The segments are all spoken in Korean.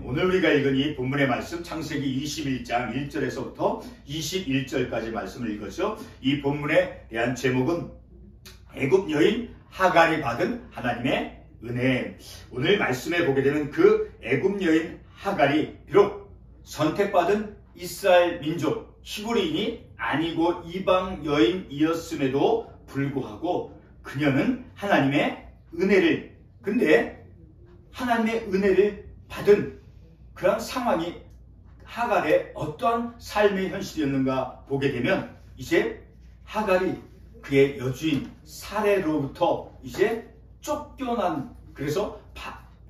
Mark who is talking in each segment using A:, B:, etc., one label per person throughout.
A: 오늘 우리가 읽은 이 본문의 말씀 창세기 21장 1절에서부터 21절까지 말씀을 읽었죠. 이 본문에 대한 제목은 애굽 여인 하갈이 받은 하나님의 은혜. 오늘 말씀에 보게 되는 그 애굽 여인 하갈이 비록 선택받은 이스라엘 민족 히브리인이 아니고 이방 여인이었음에도 불구하고 그녀는 하나님의 은혜를, 근데 하나님의 은혜를 받은 그런 상황이 하갈의 어떠한 삶의 현실이었는가 보게 되면, 이제 하갈이 그의 여주인 사레로부터 이제 쫓겨난, 그래서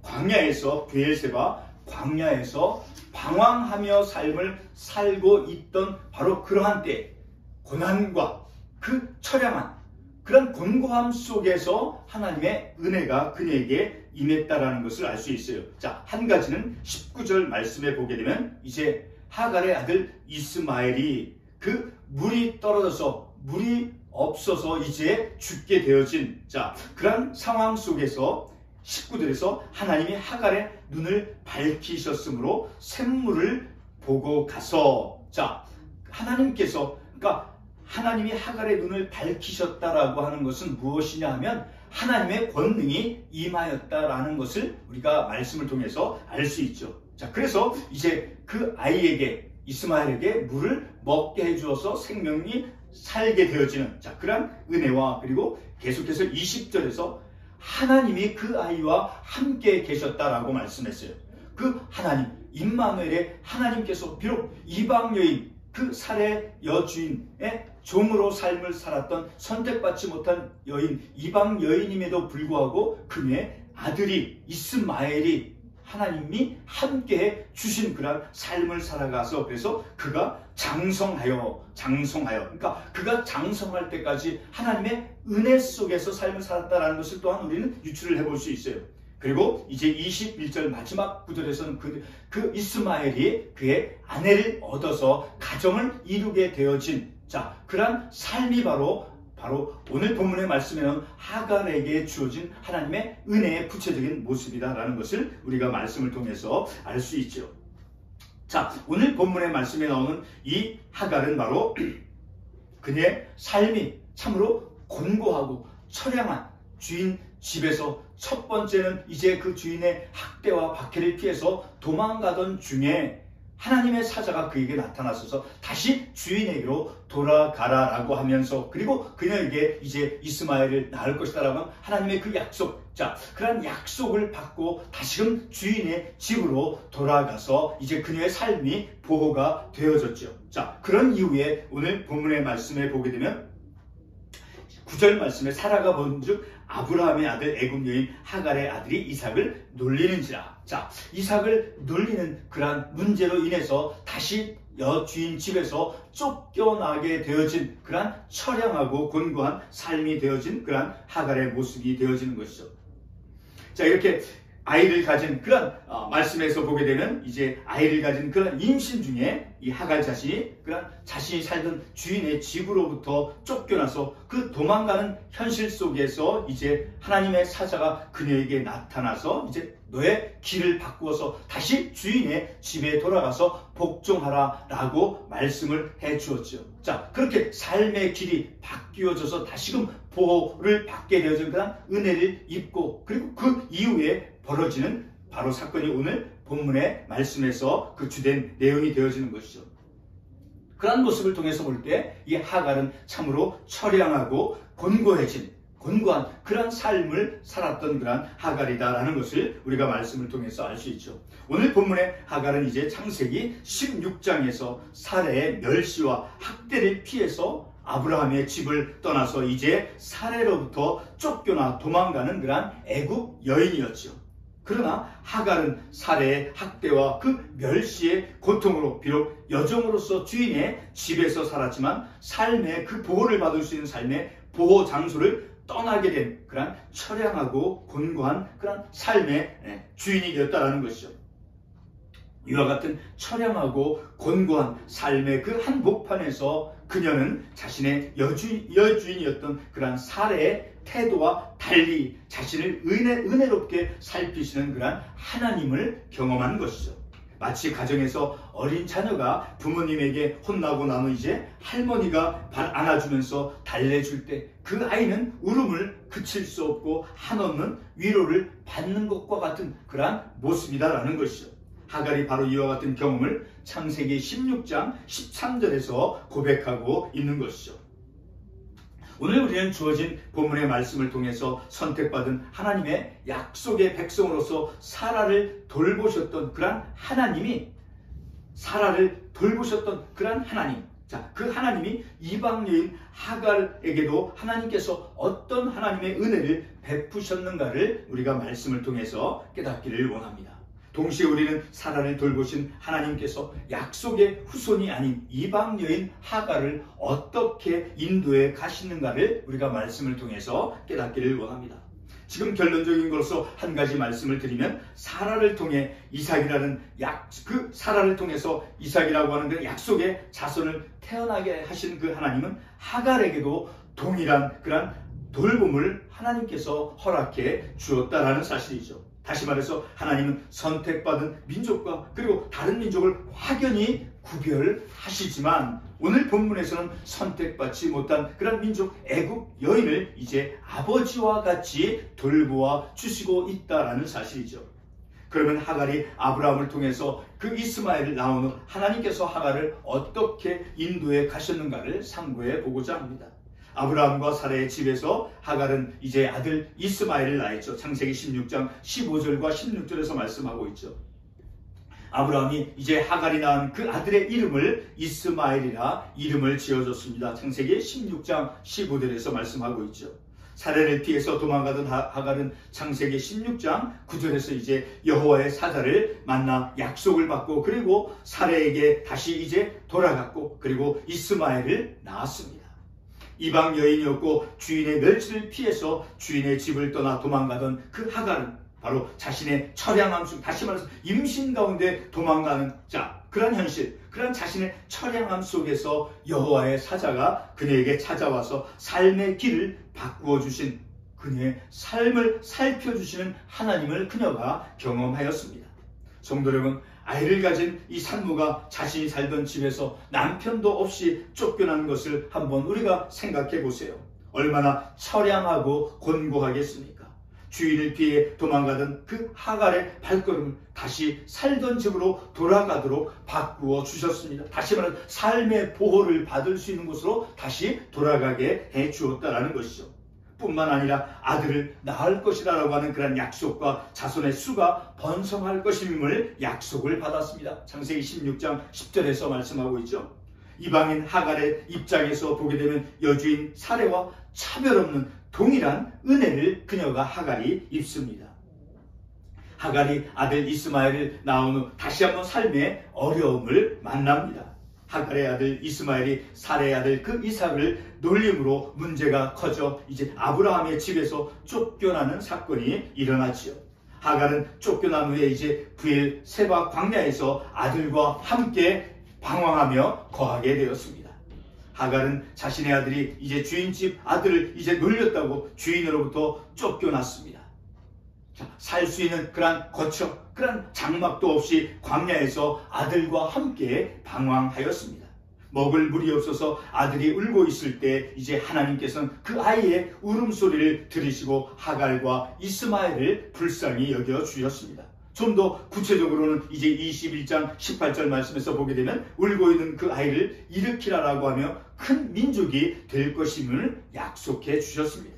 A: 광야에서, 브엘세바 광야에서 방황하며 삶을 살고 있던 바로 그러한 때, 고난과 그 처량한 그런 곤고함 속에서 하나님의 은혜가 그녀에게 임했다라는 것을 알 수 있어요. 자, 한 가지는 19절 말씀에 보게 되면 이제 하갈의 아들 이스마엘이 그 물이 떨어져서 물이 없어서 이제 죽게 되어진, 자, 그런 상황 속에서 19절에서 하나님이 하갈의 눈을 밝히셨으므로 샘물을 보고 가서, 자, 하나님께서, 그러니까 하나님이 하갈의 눈을 밝히셨다라고 하는 것은 무엇이냐 하면 하나님의 권능이 임하였다라는 것을 우리가 말씀을 통해서 알 수 있죠. 자, 그래서 이제 그 아이에게, 이스마엘에게 물을 먹게 해주어서 생명이 살게 되어지는, 자, 그런 은혜와, 그리고 계속해서 20절에서 하나님이 그 아이와 함께 계셨다라고 말씀했어요. 그 하나님, 임마누엘의 하나님께서 비록 이방 여인, 그 사레 여주인의 종으로 삶을 살았던 선택받지 못한 여인, 이방 여인임에도 불구하고 그녀의 아들이 이스마엘이 하나님이 함께 주신 그런 삶을 살아가서, 그래서 그가 장성하여, 그러니까 그가 장성할 때까지 하나님의 은혜 속에서 삶을 살았다는 것을 또한 우리는 유추를 해볼 수 있어요. 그리고 이제 21절 마지막 구절에서는 그 이스마엘이 그의 아내를 얻어서 가정을 이루게 되어진, 자, 그러한 삶이 바로 오늘 본문의 말씀에는 하갈에게 주어진 하나님의 은혜의 구체적인 모습이다라는 것을 우리가 말씀을 통해서 알 수 있죠. 자, 오늘 본문의 말씀에 나오는 이 하갈은 바로 그녀의 삶이 참으로 곤고하고 처량한 주인 집에서, 첫 번째는 이제 그 주인의 학대와 박해를 피해서 도망가던 중에 하나님의 사자가 그에게 나타나셔서 다시 주인에게로 돌아가라라고 하면서, 그리고 그녀에게 이제 이스마엘을 낳을 것이다라고 하나님의 그 약속, 자, 그런 약속을 받고 다시금 주인의 집으로 돌아가서 이제 그녀의 삶이 보호가 되어졌죠. 자, 그런 이후에 오늘 본문의 말씀에 보게 되면 9절 말씀에 사라가 본즉 아브라함의 아들 애굽 여인 하갈의 아들이 이삭을 놀리는지라. 자, 이삭을 놀리는 그러한 문제로 인해서 다시 여주인 집에서 쫓겨나게 되어진 그러한 처량하고 곤고한 삶이 되어진 그러한 하갈의 모습이 되어지는 것이죠. 자, 이렇게 아이를 가진 그런 말씀에서 보게 되면 이제 아이를 가진 그런 임신 중에 이 하갈 자신이 그런 자신이 살던 주인의 집으로부터 쫓겨나서 그 도망가는 현실 속에서 이제 하나님의 사자가 그녀에게 나타나서 이제 너의 길을 바꾸어서 다시 주인의 집에 돌아가서 복종하라 라고 말씀을 해 주었죠. 자, 그렇게 삶의 길이 바뀌어져서 다시금 보호를 받게 되어진 그런 은혜를 입고, 그리고 그 이후에 벌어지는 바로 사건이 오늘 본문의 말씀에서 그 주된 내용이 되어지는 것이죠. 그러한 모습을 통해서 볼 때 이 하갈은 참으로 처량하고 곤고한 그런 삶을 살았던 그런 하갈이다라는 것을 우리가 말씀을 통해서 알 수 있죠. 오늘 본문의 하갈은 이제 창세기 16장에서 사레의 멸시와 학대를 피해서 아브라함의 집을 떠나서 이제 사레로부터 쫓겨나 도망가는 그런 애굽 여인이었죠. 그러나 하갈은 사레의 학대와 그 멸시의 고통으로 비록 여종으로서 주인의 집에서 살았지만 삶의 그 보호를 받을 수 있는 삶의 보호 장소를 떠나게 된 그런 처량하고 곤고한 그런 삶의 주인이 되었다는 것이죠. 이와 같은 처량하고 곤고한 삶의 그 한복판에서 그녀는 자신의 여주인이었던 그러한 사례의 태도와 달리 자신을 은혜롭게 살피시는 그러한 하나님을 경험한 것이죠. 마치 가정에서 어린 자녀가 부모님에게 혼나고 나면 이제 할머니가 안아주면서 달래줄 때 그 아이는 울음을 그칠 수 없고 한없는 위로를 받는 것과 같은 그러한 모습이다라는 것이죠. 하갈이 바로 이와 같은 경험을 창세기 16장 13절에서 고백하고 있는 것이죠. 오늘 우리는 주어진 본문의 말씀을 통해서 선택받은 하나님의 약속의 백성으로서 사라를 돌보셨던 그러한 하나님이 자, 그 하나님이 이방 여인 하갈에게도 하나님께서 어떤 하나님의 은혜를 베푸셨는가를 우리가 말씀을 통해서 깨닫기를 원합니다. 동시에 우리는 사라를 돌보신 하나님께서 약속의 후손이 아닌 이방 여인 하갈을 어떻게 인도해 가시는가를 우리가 말씀을 통해서 깨닫기를 원합니다. 지금 결론적인 것으로 한 가지 말씀을 드리면 사라를 통해 이삭이라는 그 사라를 통해서 이삭이라고 하는 그 약속의 자손을 태어나게 하신 그 하나님은 하갈에게도 동일한 그런 돌봄을 하나님께서 허락해 주었다라는 사실이죠. 다시 말해서 하나님은 선택받은 민족과 그리고 다른 민족을 확연히 구별하시지만 오늘 본문에서는 선택받지 못한 그런 민족 애굽 여인을 이제 아버지와 같이 돌보아 주시고 있다라는 사실이죠. 그러면 하갈이 아브라함을 통해서 그 이스마엘을 낳은 후 하나님께서 하갈을 어떻게 인도해 가셨는가를 상고해 보고자 합니다. 아브라함과 사라의 집에서 하갈은 이제 아들 이스마엘을 낳았죠. 창세기 16장 15절과 16절에서 말씀하고 있죠. 아브라함이 이제 하갈이 낳은 그 아들의 이름을 이스마엘이라 이름을 지어줬습니다. 창세기 16장 15절에서 말씀하고 있죠. 사례를 피해서 도망가던 하갈은 창세기 16장 9절에서 이제 여호와의 사자를 만나 약속을 받고 그리고 사례에게 다시 이제 돌아갔고 그리고 이스마엘을 낳았습니다. 이방 여인이었고 주인의 멸치를 피해서 주인의 집을 떠나 도망가던 그 하갈은 바로 자신의 처량함 속, 다시 말해서 임신 가운데 도망가는 그런 현실, 그런 자신의 처량함 속에서 여호와의 사자가 그녀에게 찾아와서 삶의 길을 바꾸어 주신, 그녀의 삶을 살펴주시는 하나님을 그녀가 경험하였습니다. 성도 여러분, 아이를 가진 이 산모가 자신이 살던 집에서 남편도 없이 쫓겨난 것을 한번 우리가 생각해 보세요. 얼마나 처량하고 곤고하겠습니까? 주인을 피해 도망가던 그 하갈의 발걸음을 다시 살던 집으로 돌아가도록 바꾸어 주셨습니다. 다시 말해서 삶의 보호를 받을 수 있는 곳으로 다시 돌아가게 해 주었다라는 것이죠. 뿐만 아니라 아들을 낳을 것이라고 하는 그런 약속과 자손의 수가 번성할 것임을 약속을 받았습니다. 창세기 16장 10절에서 말씀하고 있죠. 이방인 하갈의 입장에서 보게 되면 여주인 사례와 차별 없는 동일한 은혜를 그녀가 하갈이 입습니다. 하갈이 아들 이스마엘을 낳은 후 다시 한번 삶의 어려움을 만납니다. 하갈의 아들 이스마엘이 사레의 아들 그 이삭을 놀림으로 문제가 커져 이제 아브라함의 집에서 쫓겨나는 사건이 일어났지요. 하갈은 쫓겨난 후에 이제 부엘 세바 광야에서 아들과 함께 방황하며 거하게 되었습니다. 하갈은 자신의 아들이 이제 주인집 아들을 이제 놀렸다고 주인으로부터 쫓겨났습니다. 살 수 있는 그런 거처, 그런 장막도 없이 광야에서 아들과 함께 방황하였습니다. 먹을 물이 없어서 아들이 울고 있을 때 이제 하나님께서는 그 아이의 울음소리를 들으시고 하갈과 이스마엘을 불쌍히 여겨 주셨습니다. 좀 더 구체적으로는 이제 21장 18절 말씀에서 보게 되면 울고 있는 그 아이를 일으키라라고 하며 큰 민족이 될 것임을 약속해 주셨습니다.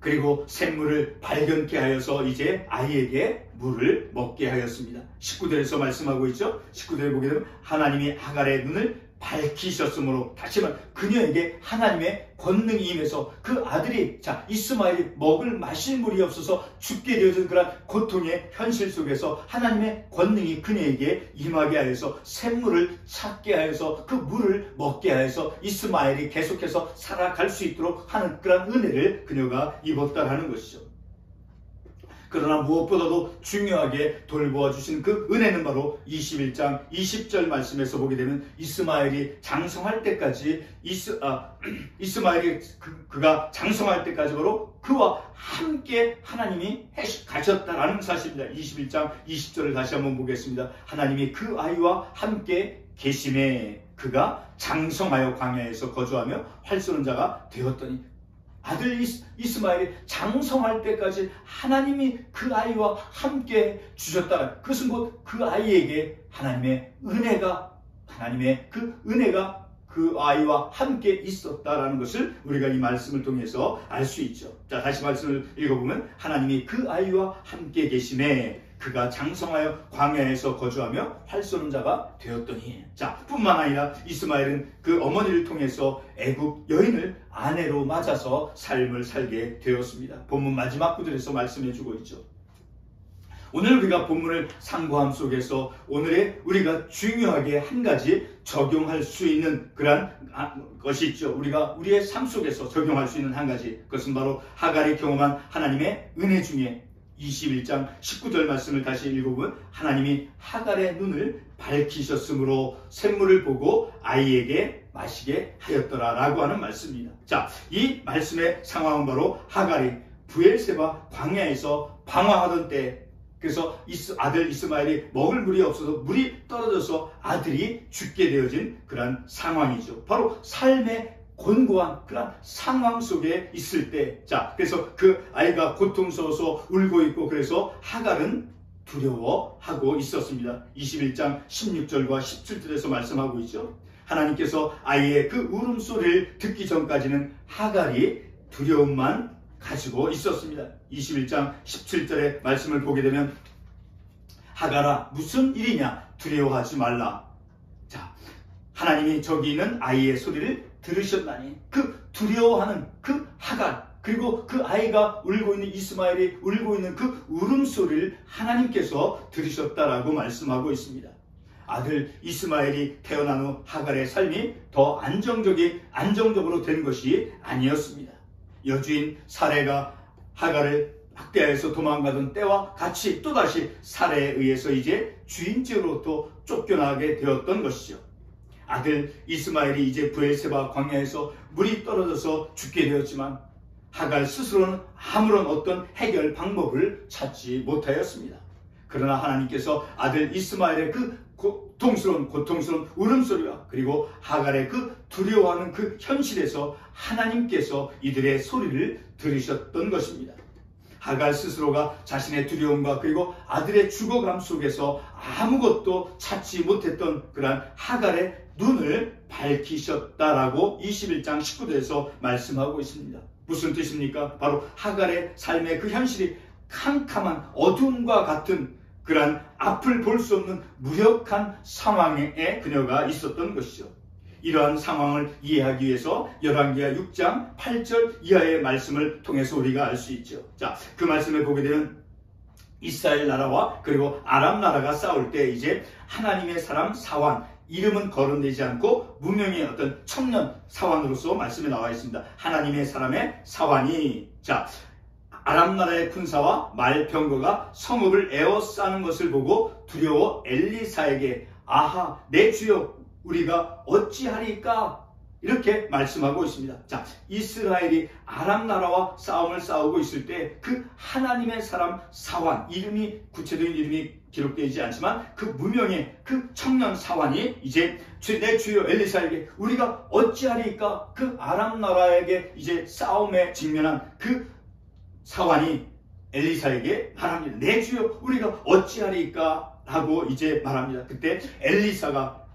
A: 그리고 샘물을 발견케 하여서 이제 아이에게 물을 먹게 하였습니다. 19절에서 말씀하고 있죠. 19절에 보게 되면 하나님이 하갈의 눈을 밝히셨으므로, 다시 말해 그녀에게 하나님의 권능이 임해서 그 아들이 이스마엘이 먹을 마실 물이 없어서 죽게 되어진 그런 고통의 현실 속에서 하나님의 권능이 그녀에게 임하게 하여서 샘물을 찾게 하여서 그 물을 먹게 하여서 이스마엘이 계속해서 살아갈 수 있도록 하는 그런 은혜를 그녀가 입었다라는 것이죠. 그러나 무엇보다도 중요하게 돌보아 주신 그 은혜는 바로 21장 20절 말씀에서 보게 되면 이스마엘이 장성할 때까지 이스마엘이 그가 장성할 때까지 바로 그와 함께 하나님이 가셨다라는 사실입니다. 21장 20절을 다시 한번 보겠습니다. 하나님이 그 아이와 함께 계심에 그가 장성하여 광야에서 거주하며 활 쏘는 자가 되었더니 아들 이스마엘이 장성할 때까지 하나님이 그 아이와 함께 주셨다. 그것은 곧 그 아이에게 하나님의 은혜가 그 아이와 함께 있었다라는 것을 우리가 이 말씀을 통해서 알 수 있죠. 자, 다시 말씀을 읽어보면 하나님이 그 아이와 함께 계심에 그가 장성하여 광야에서 거주하며 활 쏘는 자가 되었더니, 자, 뿐만 아니라 이스마엘은 그 어머니를 통해서 애굽 여인을 아내로 맞아서 삶을 살게 되었습니다. 본문 마지막 구절에서 말씀해 주고 있죠. 오늘 우리가 본문을 상고함 속에서 오늘의 우리가 중요하게 한 가지 적용할 수 있는 그러한 것이 있죠. 우리가 우리의 삶 속에서 적용할 수 있는 한 가지, 그것은 바로 하갈이 경험한 하나님의 은혜 중에 21장 19절 말씀을 다시 읽어보면 하나님이 하갈의 눈을 밝히셨으므로 샘물을 보고 아이에게 마시게 하였더라 라고 하는 말씀입니다. 자, 이 말씀의 상황은 바로 하갈이 브엘세바 광야에서 방황하던 때, 그래서 아들 이스마엘이 먹을 물이 없어서 물이 떨어져서 아들이 죽게 되어진 그런 상황이죠. 바로 삶의 곤고한 그런 상황 속에 있을 때, 자, 그래서 그 아이가 고통스러워서 울고 있고, 그래서 하갈은 두려워하고 있었습니다. 21장 16절과 17절에서 말씀하고 있죠. 하나님께서 아이의 그 울음소리를 듣기 전까지는 하갈이 두려움만 가지고 있었습니다. 21장 17절의 말씀을 보게 되면 하갈아 무슨 일이냐, 두려워하지 말라. 자, 하나님이 저기 있는 아이의 소리를 들으셨나니 그 두려워하는 그 하갈, 그리고 그 아이가 울고 있는 이스마엘이 울고 있는 그 울음소리를 하나님께서 들으셨다라고 말씀하고 있습니다. 아들 이스마엘이 태어난 후 하갈의 삶이 더 안정적으로 된 것이 아니었습니다. 여주인 사레가 하갈을 학대하여서 도망가던 때와 같이 또다시 사레에 의해서 이제 주인집으로부터 쫓겨나게 되었던 것이죠. 아들 이스마엘이 이제 브엘세바 광야에서 물이 떨어져서 죽게 되었지만 하갈 스스로는 아무런 어떤 해결 방법을 찾지 못하였습니다. 그러나 하나님께서 아들 이스마엘의 그 고통스러운 울음소리와 그리고 하갈의 그 두려워하는 그 현실에서 하나님께서 이들의 소리를 들으셨던 것입니다. 하갈 스스로가 자신의 두려움과 그리고 아들의 죽어감 속에서 아무것도 찾지 못했던 그러한 하갈의 눈을 밝히셨다라고 21장 19절에서 말씀하고 있습니다. 무슨 뜻입니까? 바로 하갈의 삶의 그 현실이 캄캄한 어둠과 같은 그러한 앞을 볼 수 없는 무력한 상황에 그녀가 있었던 것이죠. 이러한 상황을 이해하기 위해서 열왕기하 6장 8절 이하의 말씀을 통해서 우리가 알 수 있죠. 자, 그 말씀을 보게 되면 이스라엘 나라와 그리고 아람 나라가 싸울 때 이제 하나님의 사람 사환, 이름은 거론되지 않고 무명의 어떤 청년 사환으로서 말씀에 나와 있습니다. 하나님의 사람의 사환이, 자, 아람 나라의 군사와 말병거가 성읍을 에워싸는 것을 보고 두려워 엘리사에게 아하 내 주여 우리가 어찌하리까 이렇게 말씀하고 있습니다. 자, 이스라엘이 아람 나라와 싸움을 싸우고 있을 때 그 하나님의 사람 사환, 구체적인 이름이 기록되지 않지만 그 무명의 그 청년 사환이 이제 내 주여 엘리사에게 우리가 어찌하리까, 그 아람 나라에게 이제 싸움에 직면한 그 사환이 엘리사에게 말합니다. 내 주여 우리가 어찌하리까 라고 이제 말합니다. 그때 엘리사가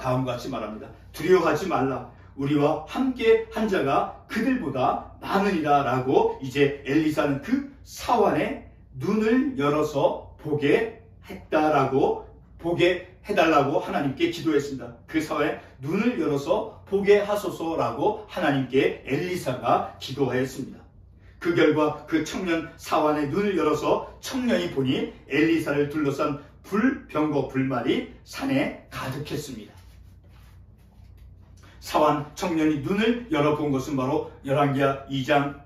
A: 다음과 같이 말합니다. 두려워하지 말라. 우리와 함께 한 자가 그들보다 많으리라 라고 이제 엘리사는 그 사환의 눈을 열어서 보게 해달라고 하나님께 기도했습니다. 그 사환의 눈을 열어서 보게 하소서라고 하나님께 엘리사가 기도하였습니다. 그 결과 그 청년 사환의 눈을 열어서 청년이 보니 엘리사를 둘러싼 불병거 불말이 산에 가득했습니다. 사환 청년이 눈을 열어본 것은 바로 열왕기하 2장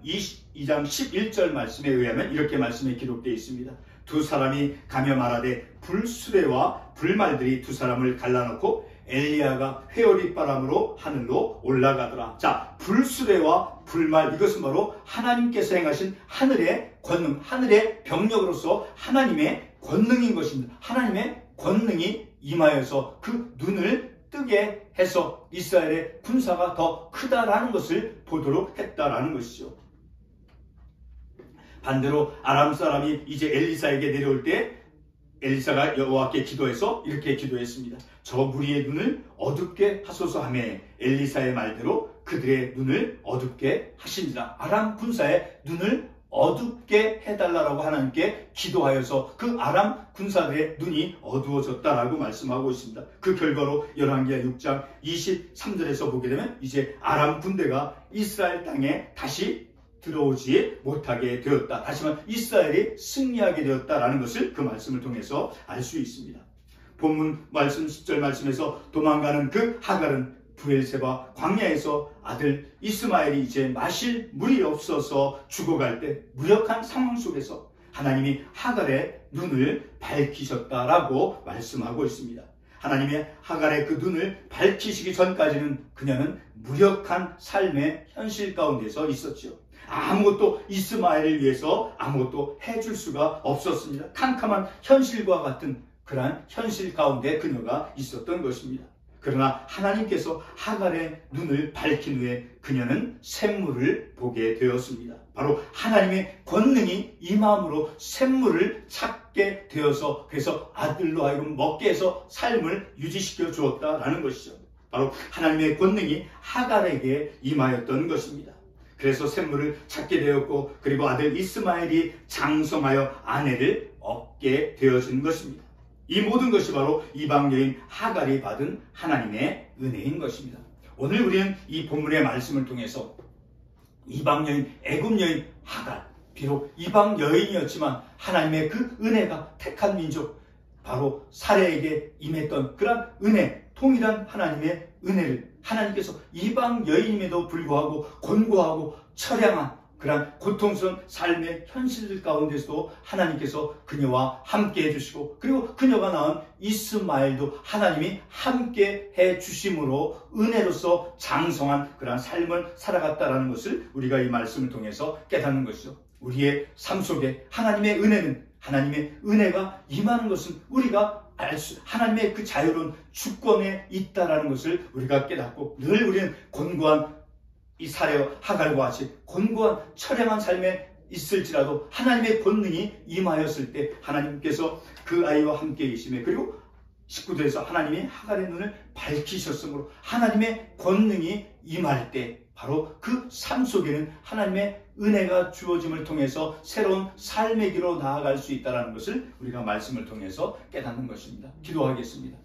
A: 11절 말씀에 의하면 이렇게 말씀에 기록되어 있습니다. 두 사람이 가며 말하되 불수레와 불말들이 두 사람을 갈라놓고 엘리야가 회오리바람으로 하늘로 올라가더라. 자, 불수레와 불말, 이것은 바로 하나님께서 행하신 하늘의 권능, 하늘의 병력으로서 하나님의 권능인 것입니다. 하나님의 권능이 임하여서 그 눈을 뜨게 해서 이스라엘의 군사가 더 크다라는 것을 보도록 했다라는 것이죠. 반대로 아람 사람이 이제 엘리사에게 내려올 때 엘리사가 여호와께 기도해서 이렇게 기도했습니다. 저 무리의 눈을 어둡게 하소서 하며 엘리사의 말대로 그들의 눈을 어둡게 하시니라. 아람 군사의 눈을 어둡게 해달라고 하나님께 기도하여서 그 아람 군사들의 눈이 어두워졌다라고 말씀하고 있습니다. 그 결과로 열왕기하 6장 23절에서 보게 되면 이제 아람 군대가 이스라엘 땅에 다시 들어오지 못하게 되었다. 다시 말해 이스라엘이 승리하게 되었다라는 것을 그 말씀을 통해서 알 수 있습니다. 본문 말씀 10절 말씀에서 도망가는 그 하갈은 브엘세바 광야에서 아들 이스마엘이 이제 마실 물이 없어서 죽어갈 때 무력한 상황 속에서 하나님이 하갈의 눈을 밝히셨다라고 말씀하고 있습니다. 하나님의 하갈의 그 눈을 밝히시기 전까지는 그녀는 무력한 삶의 현실 가운데서 있었죠. 아무것도 이스마엘을 위해서 아무것도 해줄 수가 없었습니다. 캄캄한 현실과 같은 그러한 현실 가운데 그녀가 있었던 것입니다. 그러나 하나님께서 하갈의 눈을 밝힌 후에 그녀는 샘물을 보게 되었습니다. 바로 하나님의 권능이 임함으로 샘물을 찾게 되어서 그래서 아들로 하여금 먹게 해서 삶을 유지시켜 주었다라는 것이죠. 바로 하나님의 권능이 하갈에게 임하였던 것입니다. 그래서 샘물을 찾게 되었고 그리고 아들 이스마엘이 장성하여 아내를 얻게 되어진 것입니다. 이 모든 것이 바로 이방 여인 하갈이 받은 하나님의 은혜인 것입니다. 오늘 우리는 이 본문의 말씀을 통해서 이방 여인, 애굽 여인 하갈, 비록 이방 여인이었지만 하나님의 그 은혜가 택한 민족, 바로 사례에게 임했던 그런 은혜, 통일한 하나님의 은혜를 하나님께서 이방 여인임에도 불구하고 곤고하고 처량한 그런 고통스러운 삶의 현실들 가운데서도 하나님께서 그녀와 함께 해주시고 그리고 그녀가 낳은 이스마엘도 하나님이 함께 해주심으로 은혜로서 장성한 그런 삶을 살아갔다는 것을 우리가 이 말씀을 통해서 깨닫는 것이죠. 우리의 삶 속에 하나님의 은혜가 임하는 것은 우리가 하나님의 그 자유로운 주권에 있다라는 것을 우리가 깨닫고 늘 우리는 곤고한 이 사례와 하갈과 같이 곤고한 처량한 삶에 있을지라도 하나님의 권능이 임하였을 때 하나님께서 그 아이와 함께 계시며 그리고 19절에서 하나님이 하갈의 눈을 밝히셨으므로 하나님의 권능이 임할 때 바로 그 삶 속에는 하나님의 은혜가 주어짐을 통해서 새로운 삶의 길로 나아갈 수 있다는 것을 우리가 말씀을 통해서 깨닫는 것입니다. 기도하겠습니다.